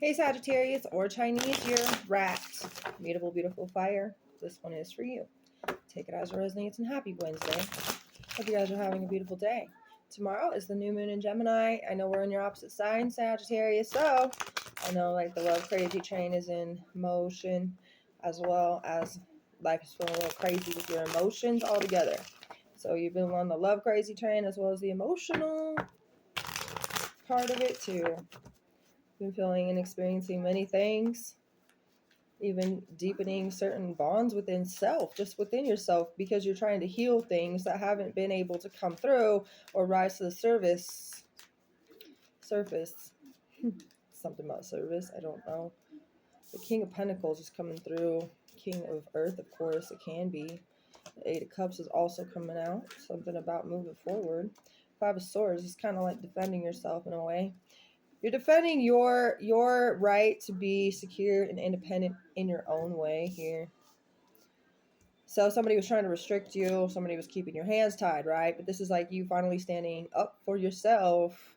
Hey Sagittarius or Chinese, you're wrapped. Beautiful, beautiful fire. This one is for you. Take it as it resonates and happy Wednesday. Hope you guys are having a beautiful day. Tomorrow is the new moon in Gemini. I know we're in your opposite sign, Sagittarius, so I know like the love crazy train is in motion, as well as life is feeling a little crazy with your emotions all together. So you've been on the love crazy train as well as the emotional part of it too. Been feeling and experiencing many things, even deepening certain bonds within self, just within yourself, because you're trying to heal things that haven't been able to come through or rise to the surface. Something about service, I don't know. The King of Pentacles is coming through. King of Earth, of course, it can be. The Eight of Cups is also coming out. Something about moving forward. Five of Swords is kind of like defending yourself in a way. You're defending your right to be secure and independent in your own way here. So somebody was trying to restrict you. Somebody was keeping your hands tied, right? But this is like you finally standing up for yourself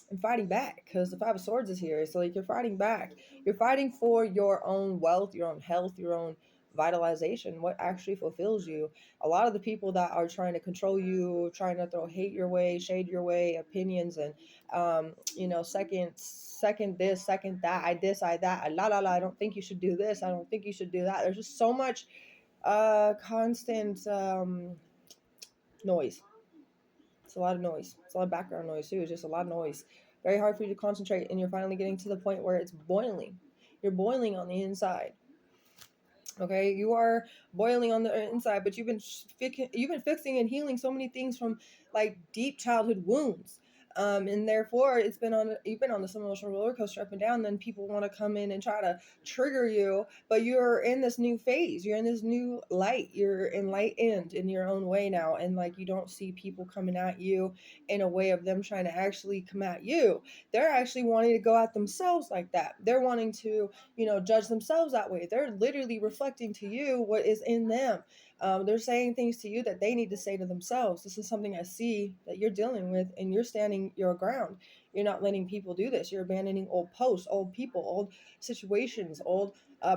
and fighting back, because the Five of Swords is here. So like you're fighting back. You're fighting for your own wealth, your own health, your own vitalization, what actually fulfills you. A lot of the people that are trying to control you, trying to throw hate your way, shade your way, opinions, and second this, second that, I this, I that, la la la, I don't think you should do this, I don't think you should do that. There's just so much constant noise. It's a lot of noise. It's a lot of background noise too. It's just a lot of noise. Very hard for you to concentrate, and you're finally getting to the point where it's boiling. You're boiling on the inside. Okay, you are boiling on the inside, but you've been fixing and healing so many things from like deep childhood wounds. And therefore you've been on this emotional roller coaster up and down. Then people want to come in and try to trigger you, but you're in this new phase, you're in this new light, you're enlightened in your own way now, and like you don't see people coming at you in a way of them trying to actually come at you. They're actually wanting to go at themselves like that. They're wanting to judge themselves that way. They're literally reflecting to you what is in them. They're saying things to you that they need to say to themselves. This is something I see that you're dealing with, and you're standing your ground. You're not letting people do this. You're abandoning old posts, old people, old situations, old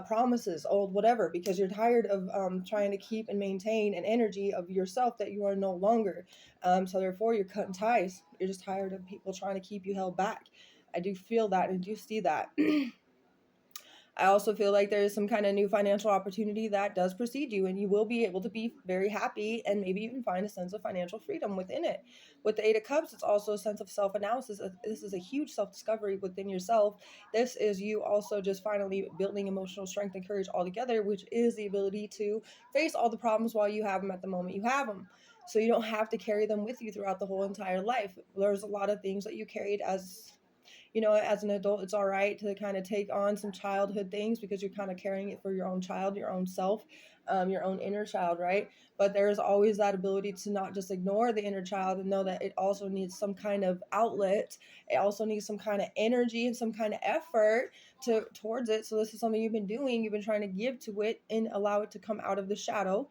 promises, old whatever, because you're tired of trying to keep and maintain an energy of yourself that you are no longer. So therefore, you're cutting ties. You're just tired of people trying to keep you held back. I do feel that and do see that. I also feel like there is some kind of new financial opportunity that does precede you, and you will be able to be very happy and maybe even find a sense of financial freedom within it. With the Eight of Cups, it's also a sense of self-analysis. This is a huge self-discovery within yourself. This is you also just finally building emotional strength and courage all together, which is the ability to face all the problems while you have them at the moment you have them. So you don't have to carry them with you throughout the whole entire life. There's a lot of things that you carried as an adult. It's all right to kind of take on some childhood things because you're kind of carrying it for your own child, your own self, your own inner child, right? But there's always that ability to not just ignore the inner child and know that it also needs some kind of outlet. It also needs some kind of energy and some kind of effort towards it. So this is something you've been doing. You've been trying to give to it and allow it to come out of the shadow.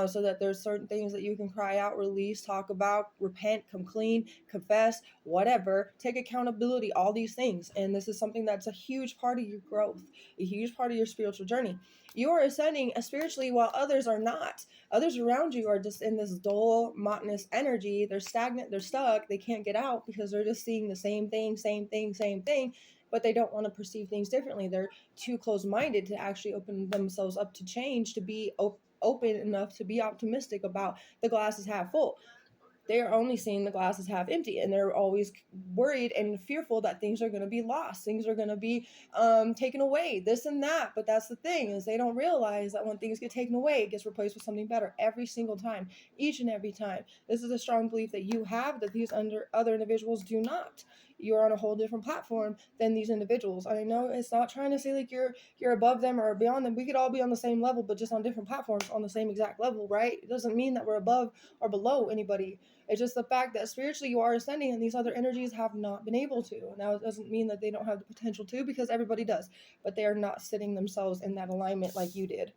So that there's certain things that you can cry out, release, talk about, repent, come clean, confess, whatever, take accountability, all these things. And this is something that's a huge part of your growth, a huge part of your spiritual journey. You are ascending spiritually while others are not. Others around you are just in this dull, monotonous energy. They're stagnant, they're stuck, they can't get out because they're just seeing the same thing, but they don't want to perceive things differently. They're too close-minded to actually open themselves up to change, to be open enough to be optimistic about the glass is half full. They are only seeing the glass is half empty, and they're always worried and fearful that things are going to be lost, things are going to be taken away, this and that. But that's the thing, is they don't realize that when things get taken away, it gets replaced with something better every single time, each and every time. This is a strong belief that you have that these other individuals do not. You're on a whole different platform than these individuals. I know it's not trying to say like you're above them or beyond them. We could all be on the same level, but just on different platforms on the same exact level, right? It doesn't mean that we're above or below anybody. It's just the fact that spiritually you are ascending and these other energies have not been able to. Now, it doesn't mean that they don't have the potential to, because everybody does, but they are not sitting themselves in that alignment like you did.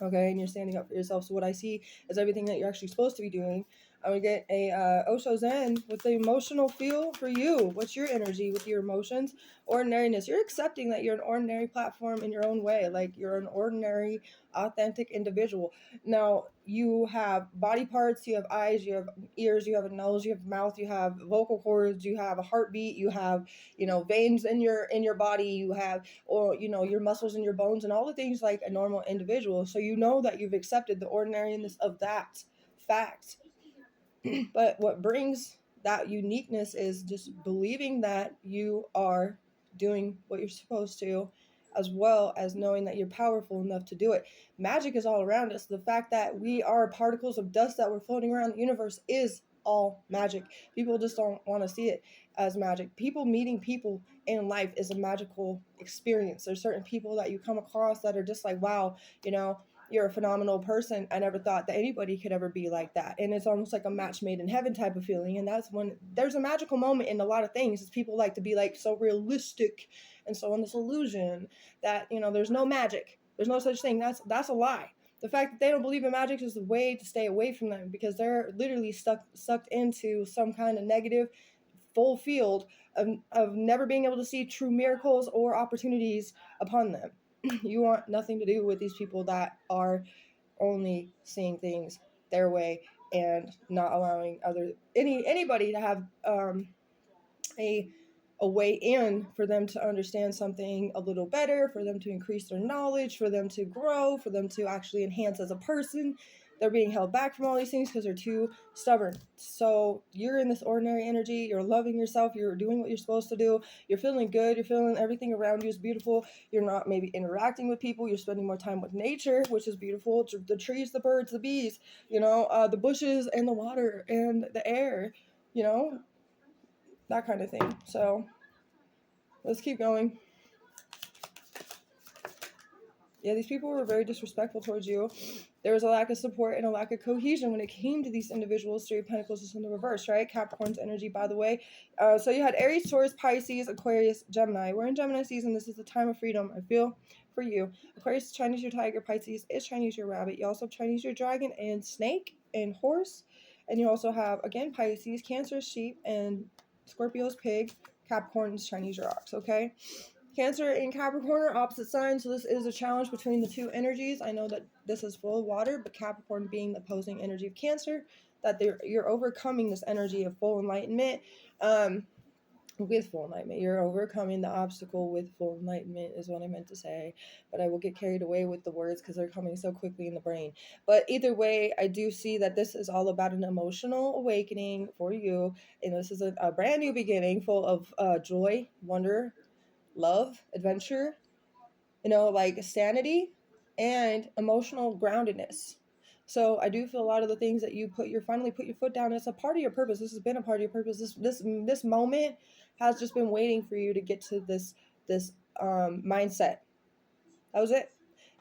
Okay, and you're standing up for yourself. So what I see is everything that you're actually supposed to be doing. I'm going to get a Osho Zen with the emotional feel for you. What's your energy with your emotions? Ordinariness. You're accepting that you're an ordinary platform in your own way. Like you're an ordinary, authentic individual. Now, you have body parts, you have eyes, you have ears, you have a nose, you have a mouth, you have vocal cords, you have a heartbeat, you have, veins in your body, you have, or, your muscles and your bones and all the things like a normal individual. So you know that you've accepted the ordinariness of that fact. But what brings that uniqueness is just believing that you are doing what you're supposed to, as well as knowing that you're powerful enough to do it. Magic is all around us. The fact that we are particles of dust that were floating around the universe is all magic. People just don't want to see it as magic. People meeting people in life is a magical experience. There's certain people that you come across that are just like, wow, you're a phenomenal person. I never thought that anybody could ever be like that. And it's almost like a match made in heaven type of feeling. And that's when there's a magical moment in a lot of things. Is people like to be like so realistic and so on this illusion that, there's no magic. There's no such thing. That's a lie. The fact that they don't believe in magic is the way to stay away from them, because they're literally sucked into some kind of negative full field of never being able to see true miracles or opportunities upon them. You want nothing to do with these people that are only seeing things their way and not allowing anybody to have a way in for them to understand something a little better, for them to increase their knowledge, for them to grow, for them to actually enhance as a person. They're being held back from all these things because they're too stubborn. So you're in this ordinary energy. You're loving yourself. You're doing what you're supposed to do. You're feeling good. You're feeling everything around you is beautiful. You're not maybe interacting with people. You're spending more time with nature, which is beautiful. The trees, the birds, the bees, the bushes and the water and the air, that kind of thing. So let's keep going. Yeah, these people were very disrespectful towards you. There was a lack of support and a lack of cohesion when it came to these individuals. Three of Pentacles is in the reverse, right? Capricorn's energy, by the way. So you had Aries, Taurus, Pisces, Aquarius, Gemini. We're in Gemini season. This is the time of freedom. I feel for you. Aquarius is Chinese your tiger. Pisces is Chinese your rabbit. You also have Chinese your dragon and snake and horse. And you also have, again, Pisces, Cancer, sheep, and Scorpio's pig. Capricorn is Chinese your ox, okay? Cancer and Capricorn are opposite signs, so this is a challenge between the two energies. I know that this is full of water, but Capricorn being the opposing energy of Cancer, that you're overcoming this energy of full enlightenment. With full enlightenment, you're overcoming the obstacle with full enlightenment is what I meant to say, but I will get carried away with the words because they're coming so quickly in the brain. But either way, I do see that this is all about an emotional awakening for you, and this is a brand new beginning full of joy, wonder, love, adventure, like sanity and emotional groundedness. So I do feel a lot of the things that you finally put your foot down. It's a part of your purpose. This has been a part of your purpose. This moment has just been waiting for you to get to this mindset. That was it.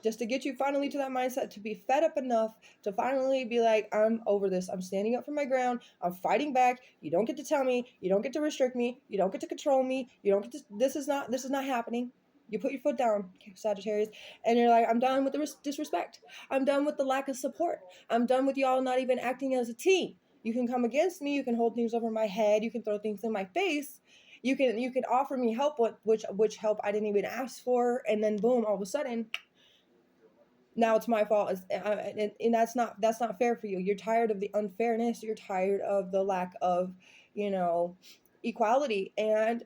Just to get you finally to that mindset, to be fed up enough to finally be like, I'm over this. I'm standing up for my ground. I'm fighting back. You don't get to tell me. You don't get to restrict me. You don't get to control me. You don't get to, this is not happening. You put your foot down, Sagittarius, and you're like, I'm done with the disrespect. I'm done with the lack of support. I'm done with y'all not even acting as a team. You can come against me. You can hold things over my head. You can throw things in my face. You can offer me help, which help I didn't even ask for, and then boom, all of a sudden, now it's my fault. And that's not fair for you. You're tired of the unfairness. You're tired of the lack of, equality. And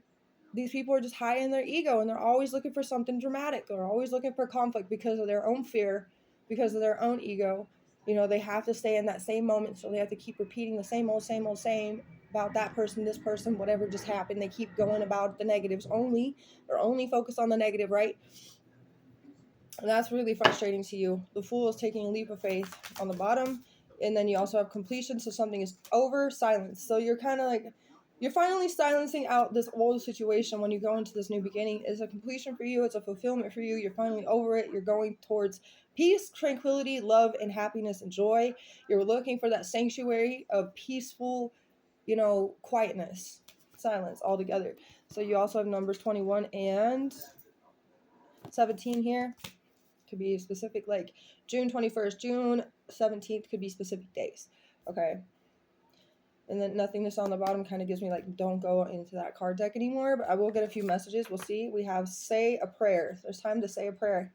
these people are just high in their ego, and they're always looking for something dramatic. They're always looking for conflict because of their own fear, because of their own ego. They have to stay in that same moment, so they have to keep repeating the same old about that person, this person, whatever just happened. They keep going about the negatives only. They're only focused on the negative, right? And that's really frustrating to you. The Fool is taking a leap of faith on the bottom. And then you also have completion. So something is over, silence. So you're kind of like, you're finally silencing out this old situation when you go into this new beginning. It's a completion for you. It's a fulfillment for you. You're finally over it. You're going towards peace, tranquility, love, and happiness and joy. You're looking for that sanctuary of peaceful, quietness, silence altogether. So you also have numbers 21 and 17 here. Could be specific, like June 21st, June 17th could be specific days. Okay. And then nothingness on the bottom kind of gives me like, don't go into that card deck anymore. But I will get a few messages. We'll see. We have say a prayer. There's time to say a prayer.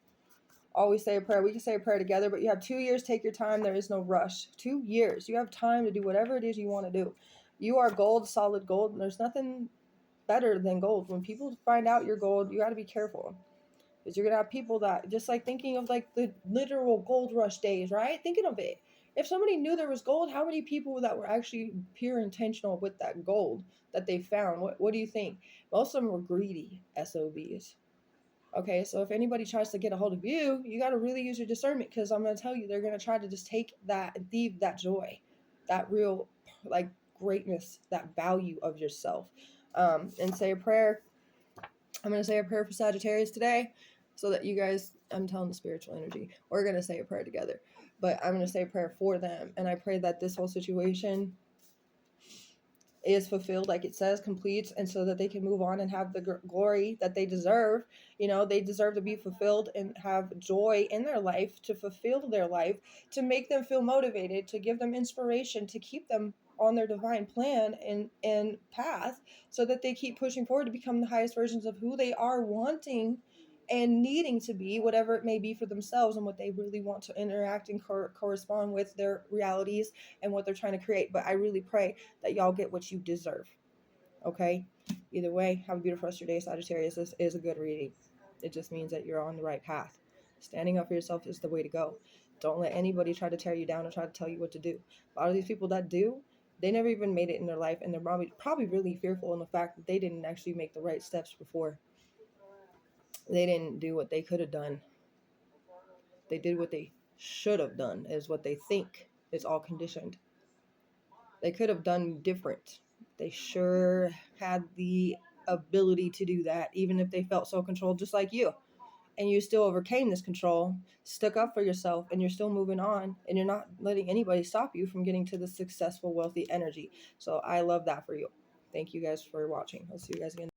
Always say a prayer. We can say a prayer together, but you have 2 years. Take your time. There is no rush. 2 years. You have time to do whatever it is you want to do. You are gold, solid gold. And there's nothing better than gold. When people find out you're gold, you got to be careful. Because you're going to have people that, just like thinking of like the literal gold rush days, right? Thinking of it. If somebody knew there was gold, how many people that were actually pure intentional with that gold that they found? What do you think? Most of them were greedy SOBs. Okay, so if anybody tries to get a hold of you, you got to really use your discernment, because I'm going to tell you, they're going to try to just take that and thieve that joy, that real like greatness, that value of yourself. And say a prayer. I'm going to say a prayer for Sagittarius today, so that you guys, I'm telling the spiritual energy, we're going to say a prayer together, but I'm going to say a prayer for them. And I pray that this whole situation is fulfilled, like it says, completes, and so that they can move on and have the glory that they deserve. They deserve to be fulfilled and have joy in their life, to fulfill their life, to make them feel motivated, to give them inspiration, to keep them on their divine plan and path, so that they keep pushing forward to become the highest versions of who they are wanting and needing to be, whatever it may be for themselves, and what they really want to interact and correspond with their realities and what they're trying to create. But I really pray that y'all get what you deserve. Okay? Either way, have a beautiful rest of your day, Sagittarius. This is a good reading. It just means that you're on the right path. Standing up for yourself is the way to go. Don't let anybody try to tear you down or try to tell you what to do. A lot of these people that do, they never even made it in their life, and they're probably really fearful in the fact that they didn't actually make the right steps before. They didn't do what they could have done. They did what they should have done, is what they think. It's all conditioned. They could have done different. They sure had the ability to do that, even if they felt so controlled, just like you. And you still overcame this control, stuck up for yourself, and you're still moving on, and you're not letting anybody stop you from getting to the successful, wealthy energy. So I love that for you. Thank you guys for watching. I'll see you guys again.